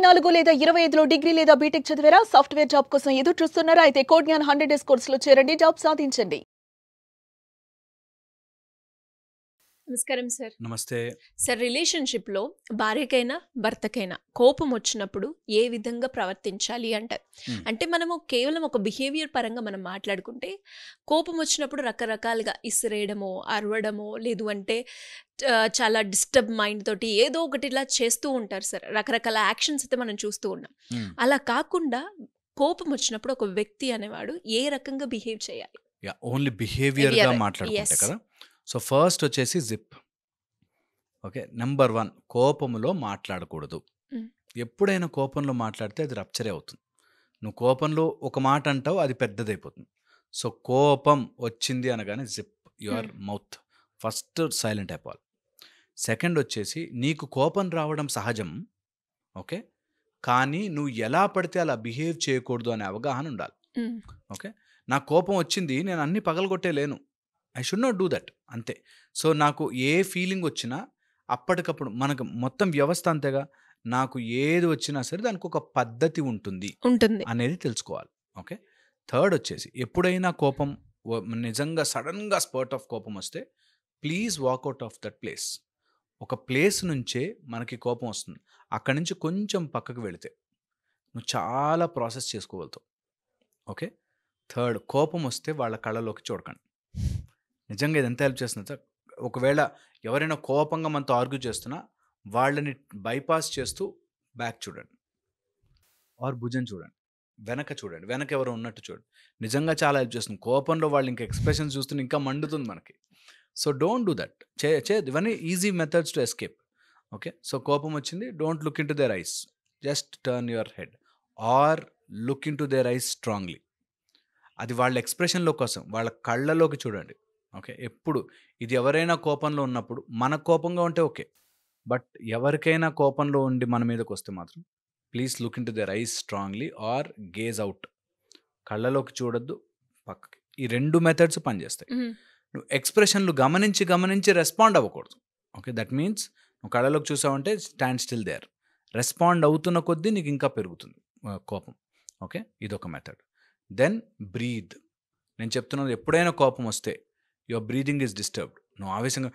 24 లేదా 25లో డిగ్రీ లేదా బీటెక్ చదివారా? సాఫ్ట్‌వేర్ జాబ్ కోసం ఎదురు చూస్తున్నారా? అయితే కోడ్ జ్ఞాన్ 100 డేస్ కోర్సులో చేరండి. జాబ్ సాధించండి. నమస్కారం సార్. నమస్తే. సార్, రిలేషన్‌షిప్‌లో భార్యకైనా, భర్తకైనా కోపం వచ్చినప్పుడు ఏ విధంగా ప్రవర్తించాలి అంటారు? అంటే మనము కేవలం ఒక బిహేవియర్ పరంగా మనం మాట్లాడుకుంటే, కోపం వచ్చినప్పుడు రకరకాలుగా ఇసిరేయడమో, అరవడమో, లేదు అంటే చాలా డిస్టర్బ్ మైండ్ తోటి ఏదో ఒకటి ఇలా చేస్తూ ఉంటారు సార్. రకరకాల యాక్షన్స్ అయితే మనం చూస్తూ ఉన్నాం. హ్మ్. అలా కాకుండా కోపం వచ్చినప్పుడు ఒక వ్యక్తి అనేవాడు ఏ రకంగా బిహేవ్ చేయాలి? ఓన్లీ బిహేవియర్‌గా Behavior. మాట్లాడుకుంటే Yes. కదా! సో, ఫస్ట్ వచ్చేసి జిప్. ఓకే. నంబర్ 1 కోపంలో మాట్లాడకూడదు. హ్మ్. ఎప్పుడైనా కోపంలో మాట్లాడితే అది రప్చరే అవుతుంది. నువ్వు కోపంలో ఒక మాట అంటావు, అది పెద్దదైపోతుంది. సో, కోపం వచ్చింది అనగానే zip your mouth. First silent అయిపోవాలి. సెకండ్ వచ్చేసి నీకు కోపం రావడం సహజం. ఓకే. కానీ నువ్వు ఎలా పడితే అలా బిహేవ్ చేయకూడదు అనే అవగాహన ఉండాలి. హ్మ్. ఓకే. నాకు కోపం వచ్చింది, నేను అన్నీ పగలగొట్టేయలేను. I should not do that. అంతే. సో, నాకు ఏ ఫీలింగ్ వచ్చినా అప్పటికప్పుడు మనకు మొత్తం వ్యవస్థ అంతేగా. నాకు ఏది వచ్చినా సరే దానికి ఒక పద్ధతి ఉంటుంది ఉంటుంది. అనేది తెలుసుకోవాలి. ఓకే. థర్డ్ వచ్చేసి ఎప్పుడైనా కోపం నిజంగా సడన్‌గా స్పర్ట్ ఆఫ్ కోపం వస్తే please walk out of that place. ఒక ప్లేస్ నుంచే మనకి కోపం వస్తుంది. అక్కడి నుంచి కొంచెం పక్కకు వెళితే నువ్వు చాలా ప్రాసెస్ చేసుకోగలుగుతావు. ఓకే. థర్డ్, కోపం వస్తే వాళ్ళ కళ్ళలోకి చూడకండి. నిజంగా ఇది ఎంత హెల్ప్ చేస్తుంది సార్. ఒకవేళ ఎవరైనా కోపంగా మనతో ఆర్గ్యూ చేస్తున్నా వాళ్ళని బైపాస్ చేస్తూ బ్యాక్ చూడండి, ఆర్ భుజం చూడండి, వెనక చూడండి, వెనక ఎవరో ఉన్నట్టు చూడండి. నిజంగా చాలా హెల్ప్ చేస్తుంది. కోపంలో వాళ్ళు ఇంకా ఎక్స్ప్రెషన్స్ చూస్తుంటే ఇంకా మండుతుంది మనకి. So, don't do that. చేయొద్దు. ఇవన్నీ easy methods to escape. Okay. So, కోపం వచ్చింది, don't look into their eyes, just turn your head or look into their eyes strongly. అది వాళ్ళ ఎక్స్ప్రెషన్లో కోసం, వాళ్ళ కళ్ళలోకి చూడండి. ఓకే. ఎప్పుడు ఇది ఎవరైనా కోపంలో ఉన్నప్పుడు, మన కోపంగా ఉంటే ఓకే. బట్ ఎవరికైనా కోపంలో ఉండి మన మీదకి వస్తే మాత్రం please look into their eyes strongly or gaze out. కళ్ళలోకి చూడొద్దు, పక్కకి. ఈ 2 మెథడ్స్ పనిచేస్తాయి. హ్మ్. నువ్వు ఎక్స్ప్రెషన్లు గమనించి గమనించి రెస్పాండ్ అవ్వకూడదు. ఓకే. దట్ మీన్స్ నువ్వు కళ్ళలోకి చూసావంటే స్టాండ్ స్టిల్ దేర్. రెస్పాండ్ అవుతున్న కొద్దీ నీకు ఇంకా పెరుగుతుంది కోపం. ఓకే. ఇదొక మెథడ్. Then breathe. నేను చెప్తున్నది, ఎప్పుడైనా కోపం వస్తే యువర్ బ్రీదింగ్ ఈజ్ డిస్టర్బ్డ్. నువ్వు ఆవేశంగా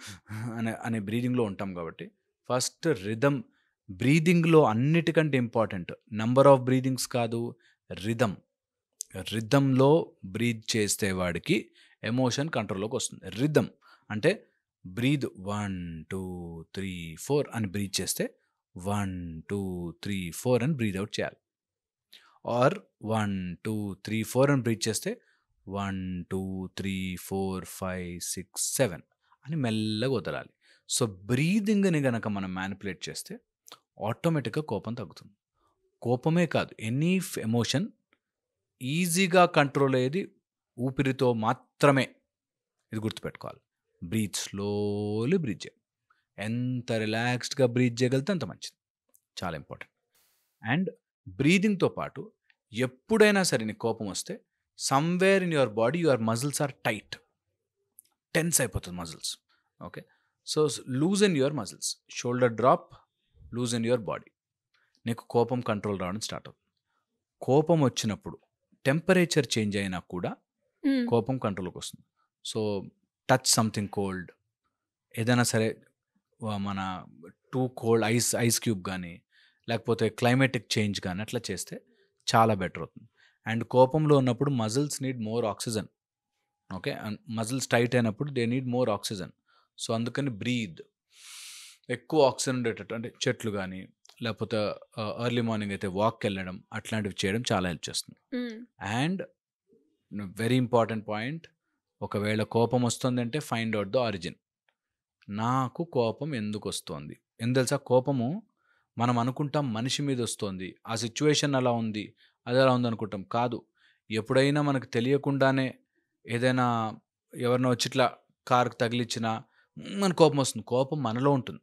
అనే బ్రీదింగ్లో ఉంటాం కాబట్టి ఫస్ట్ రిథమ్. బ్రీదింగ్లో అన్నిటికంటే ఇంపార్టెంట్ నంబర్ ఆఫ్ బ్రీదింగ్స్ కాదు, రిథమ్. రిథంలో బ్రీద్ చేస్తే వాడికి ఎమోషన్ కంట్రోల్లోకి వస్తుంది. రిథమ్ అంటే బ్రీద్ 1 2 3 4 అని బ్రీద్ చేస్తే 1 2 3 4 అని బ్రీద్ అవుట్ చేయాలి. ఆర్ 1 2 3 4 అని బ్రీద్ చేస్తే 1 2 3 4 5 6 7 అని మెల్లగా వదలాలి. సో, బ్రీదింగ్ని గనక మనం మ్యానిపులేట్ చేస్తే ఆటోమేటిక్గా కోపం తగ్గుతుంది. కోపమే కాదు, ఎనీ ఎమోషన్ ఈజీగా కంట్రోల్ అయ్యేది ఊపిరితో మాత్రమే. ఇది గుర్తుపెట్టుకోవాలి. బ్రీత్ స్లోలీ బ్రీత్ చేయాలి. ఎంత రిలాక్స్డ్గా బ్రీత్ చేయగలిగితే అంత మంచిది. చాలా ఇంపార్టెంట్. అండ్ బ్రీదింగ్తో పాటు ఎప్పుడైనా సరే నీకు కోపం వస్తే somewhere in your body your muscles are tight, tense అయిపోతుంది muscles. Okay. So, loosen your muscles, shoulder drop, loosen your body. నీకు కోపం కంట్రోల్ రావడం స్టార్ట్ అవుతుంది. కోపం వచ్చినప్పుడు టెంపరేచర్ చేంజ్ అయినా కూడా హ్మ్. కోపం కంట్రోల్కి వస్తుంది. సో, టచ్ సంథింగ్ కోల్డ్, ఏదైనా సరే మన టూ కోల్డ్ ఐస్ క్యూబ్ కానీ, లేకపోతే క్లైమేటిక్ చేంజ్ కానీ అట్లా చేస్తే చాలా బెటర్ అవుతుంది. అండ్ కోపంలో ఉన్నప్పుడు muscles need more oxygen. Okay. And muscles tight అయినప్పుడు they need more oxygen. So, అందుకని బ్రీద్ ఎక్కువ ఆక్సిజన్ ఉండేటట్టు, అంటే చెట్లు కానీ, లేకపోతే ఎర్లీ మార్నింగ్ అయితే వాక్కి వెళ్ళడం, అట్లాంటివి చేయడం చాలా హెల్ప్ చేస్తుంది. హ్మ్. అండ్ వెరీ ఇంపార్టెంట్ పాయింట్, ఒకవేళ కోపం వస్తుందంటే ఫైండ్ అవుట్ ద ఆరిజిన్. నాకు కోపం ఎందుకు వస్తుంది? ఎందుకు తెలుసా? కోపము మనం అనుకుంటాం మనిషి మీద వస్తుంది, ఆ సిచ్యువేషన్ అలా ఉంది, అది అలా ఉంది అనుకుంటాం. కాదు, ఎప్పుడైనా మనకు తెలియకుండానే ఏదైనా ఎవరినో వచ్చి ఇట్లా కారుకు తగిలిచ్చినా మన కోపం వస్తుంది. కోపం మనలో ఉంటుంది.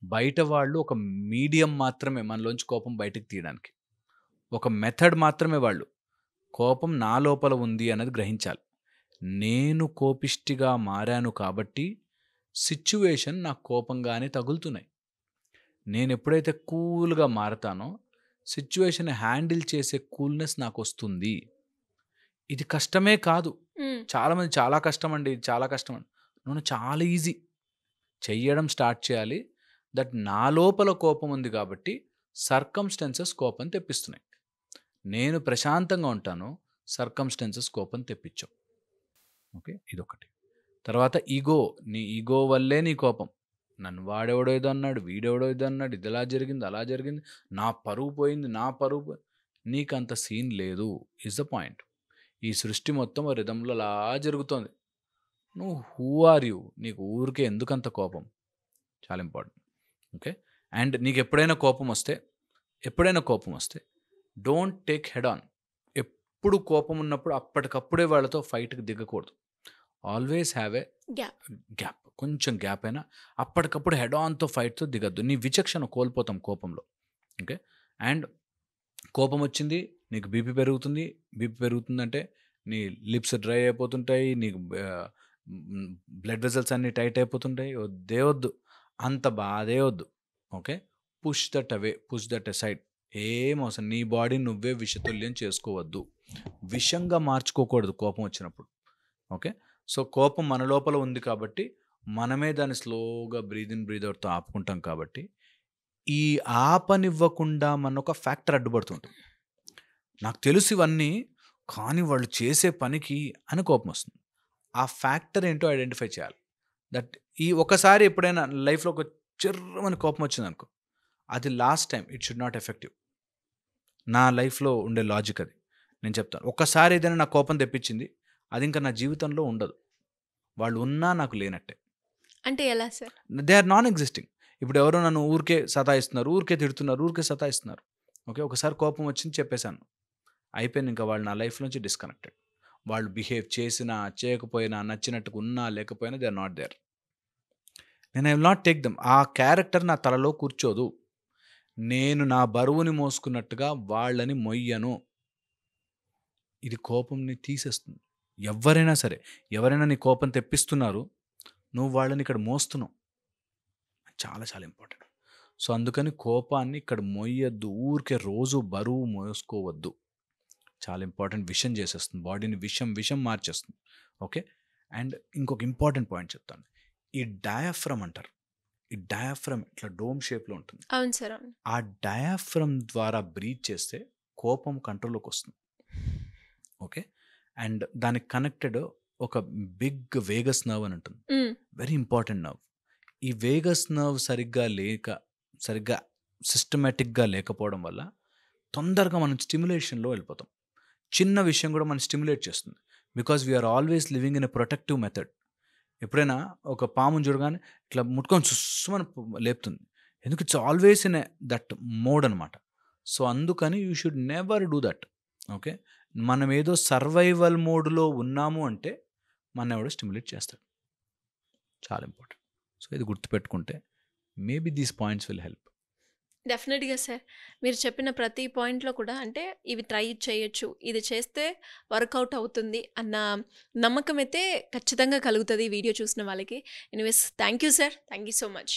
బయట వాళ్ళు ఒక మీడియం మాత్రమే మనలోంచి కోపం బయటకు తీయడానికి, ఒక మెథడ్ మాత్రమే వాళ్ళు. కోపం నా లోపల ఉంది అన్నది గ్రహించాలి. నేను కోపిష్టిగా మారాను కాబట్టి సిచ్యువేషన్ నాకు కోపంగానే తగులుతున్నాయి. నేను ఎప్పుడైతే కూల్గా మారతానో సిచ్యువేషన్ హ్యాండిల్ చేసే కూల్నెస్ నాకు వస్తుంది. ఇది కష్టమే కాదు. చాలామంది చాలా కష్టం అండి, ఇది చాలా కష్టం అండి. నేను చాలా ఈజీ. చెయ్యడం స్టార్ట్ చేయాలి. దట్ నా లోపల కోపం ఉంది కాబట్టి సర్కమ్స్టెన్సెస్ కోపం తెప్పిస్తున్నాయి. నేను ప్రశాంతంగా ఉంటాను, సర్కమ్స్టెన్సెస్ కోపం తెప్పించావు. ఓకే, ఇదొకటి. తర్వాత ఈగో, నీ ఈగో వల్లే నీ కోపం. నన్ను వాడెవడో ఏదో అన్నాడు, వీడెవడో ఏదో అన్నాడు, ఇది ఎలా జరిగింది, అలా జరిగింది, నా పరువు పోయింది, నా పరువు పోయింది. నీకంత సీన్ లేదు ఇస్ ద పాయింట్. ఈ సృష్టి మొత్తం రిధంలో అలా జరుగుతోంది. నువ్వు హూ ఆర్ యూ? నీకు ఊరికే ఎందుకంత కోపం? చాలా ఇంపార్టెంట్. ఓకే, అండ్ నీకు ఎప్పుడైనా కోపం వస్తే డోంట్ టేక్ హెడ్ ఆన్. ఎప్పుడు కోపం ఉన్నప్పుడు అప్పటికప్పుడే వాళ్ళతో ఫైట్కి దిగకూడదు. ఆల్వేస్ హ్యావ్ ఏ గ్యాప్, కొంచెం గ్యాప్ అయినా అప్పటికప్పుడు హెడ్ ఆన్తో ఫైట్తో దిగద్దు. నీ విచక్షణ కోల్పోతాం కోపంలో. ఓకే, అండ్ కోపం వచ్చింది, నీకు బీపీ పెరుగుతుందంటే నీ లిప్స్ డ్రై అయిపోతుంటాయి, నీకు బ్లడ్ వెజల్స్ అన్నీ టైట్ అయిపోతుంటాయి. వద్దు, అంత బాధే వద్దు. Okay, push that away, push that aside. ఏం అవసరం, నీ బాడీ నువ్వే విషతుల్యం చేసుకోవద్దు, విషంగా మార్చుకోకూడదు కోపం వచ్చినప్పుడు. ఓకే, సో కోపం మన లోపల ఉంది కాబట్టి మనమే దాన్ని స్లోగా బ్రీద్ ఇన్ బ్రీద్ అవుట్తో ఆపుకుంటాం. కాబట్టి ఈ ఆపనివ్వకుండా మన ఒక ఫ్యాక్టర్ అడ్డుపడుతుంటుంది. నాకు తెలుసు ఇవన్నీ, కానీ వాళ్ళు చేసే పనికి అని కోపం వస్తుంది. ఆ ఫ్యాక్టర్ ఏంటో ఐడెంటిఫై చేయాలి. దట్ ఈ ఒకసారి ఎప్పుడైనా లైఫ్లో ఒక చిర్రమని కోపం వచ్చింది అనుకో, అది last time, it should not effective. నా లైఫ్లో ఉండే లాజిక్ అది. నేను చెప్తాను, ఒక్కసారి ఏదైనా నా కోపం తెప్పించింది, అది ఇంకా నా జీవితంలో ఉండదు. వాళ్ళు ఉన్నా నాకు లేనట్టే. అంటే ఎలా sir? They are non existing. ఇప్పుడు ఎవరో నన్ను ఊరికే సతాయిస్తున్నారు, ఊరికే తిడుతున్నారు, ఊరికే సతాయిస్తున్నారు. ఓకే, ఒకసారి కోపం వచ్చింది చెప్పేశాను, అయిపోయింది. ఇంకా వాళ్ళు నా లైఫ్ నుంచి డిస్కనెక్టెడ్. వాళ్ళు బిహేవ్ చేసినా చేయకపోయినా, నచ్చినట్టుగా ఉన్నా లేకపోయినా, దే ఆర్ నాట్ దేర్. నేను I will not take them. ఆ క్యారెక్టర్ నా తలలో కూర్చోదు. నేను నా బరువుని మోసుకున్నట్టుగా వాళ్ళని మొయ్యను. ఇది కోపంని తీసేస్తుంది. ఎవరైనా సరే, ఎవరైనా నీ కోపం తెప్పిస్తున్నారు, నువ్వు వాళ్ళని ఇక్కడ మోస్తున్నావు. చాలా చాలా ఇంపార్టెంట్. సో అందుకని కోపాన్ని ఇక్కడ మొయ్యొద్దు, ఊరికే రోజు బరువు మోసుకోవద్దు. చాలా ఇంపార్టెంట్. విషం చేసేస్తుంది బాడీని, విషం మార్చేస్తుంది. ఓకే, అండ్ ఇంకొక ఇంపార్టెంట్ పాయింట్ చెప్తాను. ఈ డయాఫ్రమ్ అంటారు. ఈ డయాఫ్రమ్ ఇట్లా డోమ్ షేప్లో ఉంటుంది. అవును సార్. ఆ డయాఫ్రమ్ ద్వారా బ్రీత్ చేస్తే కోపం కంట్రోల్లోకి వస్తుంది. ఓకే, అండ్ దానికి కనెక్టెడ్ ఒక బిగ్ వేగస్ నర్వ్ అని ఉంటుంది. Very important nerve. ఈ వేగస్ నర్వ్ సరిగ్గా సిస్టమేటిక్గా లేకపోవడం వల్ల తొందరగా మనం స్టిమ్యులేషన్లో వెళ్ళిపోతాం. చిన్న విషయం కూడా మనం స్టిమ్యులేట్ చేస్తుంది. Because we're always living in a protective method. ఎప్పుడైనా ఒక పాముని చూడగానే ఇట్లా ముట్టుకొని సుస్సుమని లేపుతుంది. ఎందుకు? It's always in that mode అనమాట. సో అందుకని you should never do that. Okay, మనం ఏదో సర్వైవల్ మోడ్లో ఉన్నాము అంటే మన ఎవడో స్టిమ్యులేట్ చేస్తాడు. చాలా ఇంపార్టెంట్. సో ఇది గుర్తుపెట్టుకుంటే maybe these points will help. డెఫినెట్గా సార్, మీరు చెప్పిన ప్రతి పాయింట్లో కూడా అంటే ఇవి ట్రై చేయొచ్చు, ఇది చేస్తే వర్కౌట్ అవుతుంది అన్న నమ్మకం అయితే ఖచ్చితంగా కలుగుతుంది ఈ వీడియో చూసిన వాళ్ళకి. Anyways, thank you sir, thank you so much.